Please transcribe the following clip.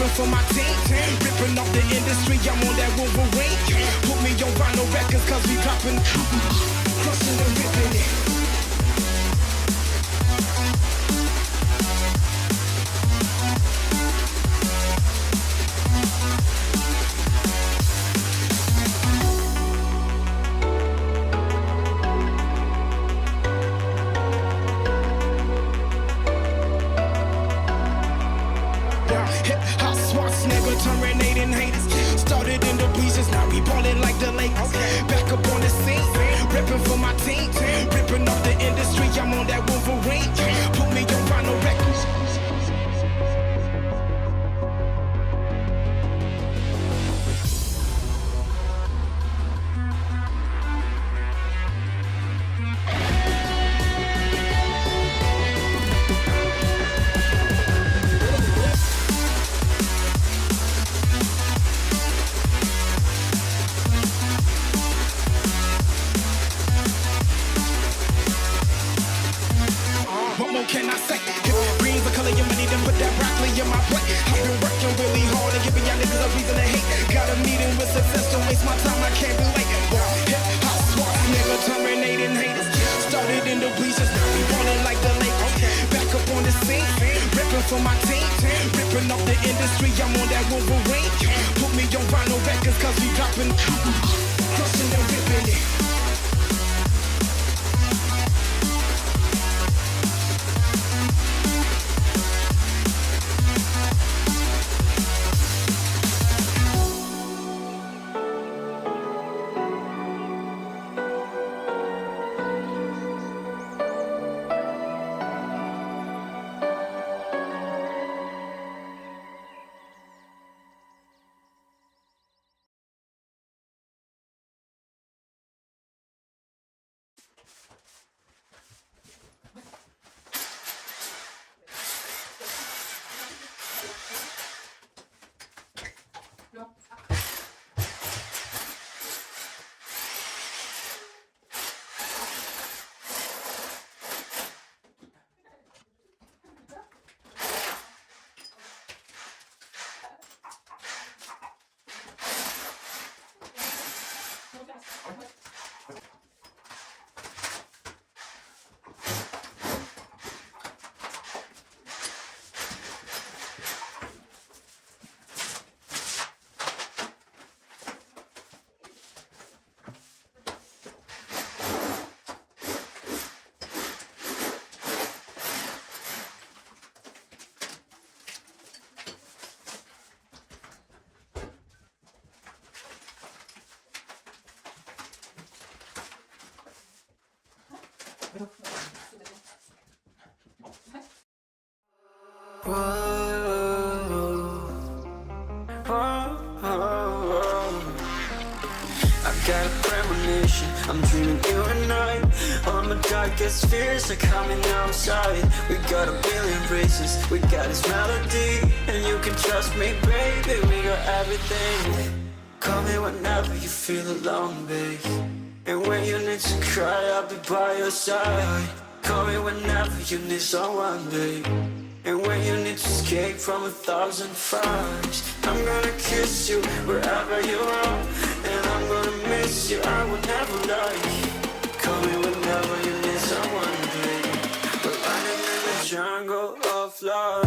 ripping for my team, ripping off the industry, I'm on that Wolverine. Put me on vinyl records cause we dropping, crushing and ripping it. Terminating haters, started in the breezes, now we ballin' like the Lakers. Back up on the scene, ripping for my team, ripping off the industry, I'm on that Wolverine. Put me on vinyl records. Can I say? Green's the color of money, then put that broccoli in my plate. I've been working really hard and giving y'all niggas a reason to hate. Got a meeting with success, don't waste my time, I can't be late. Hip hop swat, nigga, terminating haters. Started in the bleachers, now we ballin' like the Lakers. Back up on the scene, ripping for my team, ripping off the industry, I'm on that Wolverine. Put me on vinyl records, cause we dropping, crushing and ripping it. Got a premonition, I'm dreaming you and I. All my darkest fears are coming outside. We got a billion races, we got this melody. And you can trust me, baby, we got everything. Call me whenever you feel alone, babe. And when you need to cry, I'll be by your side. Call me whenever you need someone, babe. And when you need to escape from 1,000 fires, I'm gonna kiss you wherever you are. And I'm gonna miss you, I will never lie. Call me whenever you need someone, babe. We're running in the jungle of love.